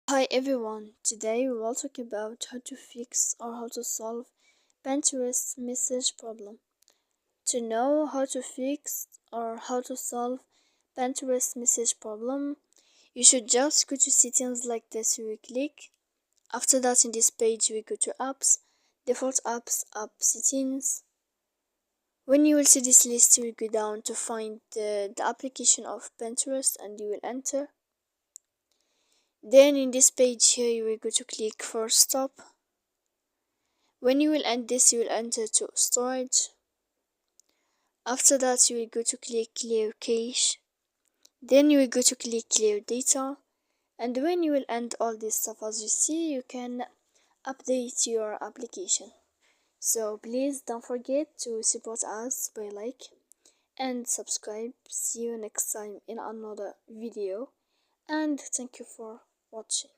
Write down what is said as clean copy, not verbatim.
Hi everyone, today we will talk about how to fix or how to solve Pinterest message problem. To know how to fix or how to solve Pinterest message problem, you should just go to settings like this. You will click. After that, in this page, we go to apps, default apps, app settings. When you will see this list, you will go down to find the application of Pinterest and you will enter. Then in this page here, you will go to click for stop. When you will end this, you will enter to storage. After that, you will go to click clear cache. Then you will go to click clear data. And when you will end all this stuff, as you see, you can update your application. So please don't forget to support us by like and subscribe. See you next time in another video. And thank you for watching.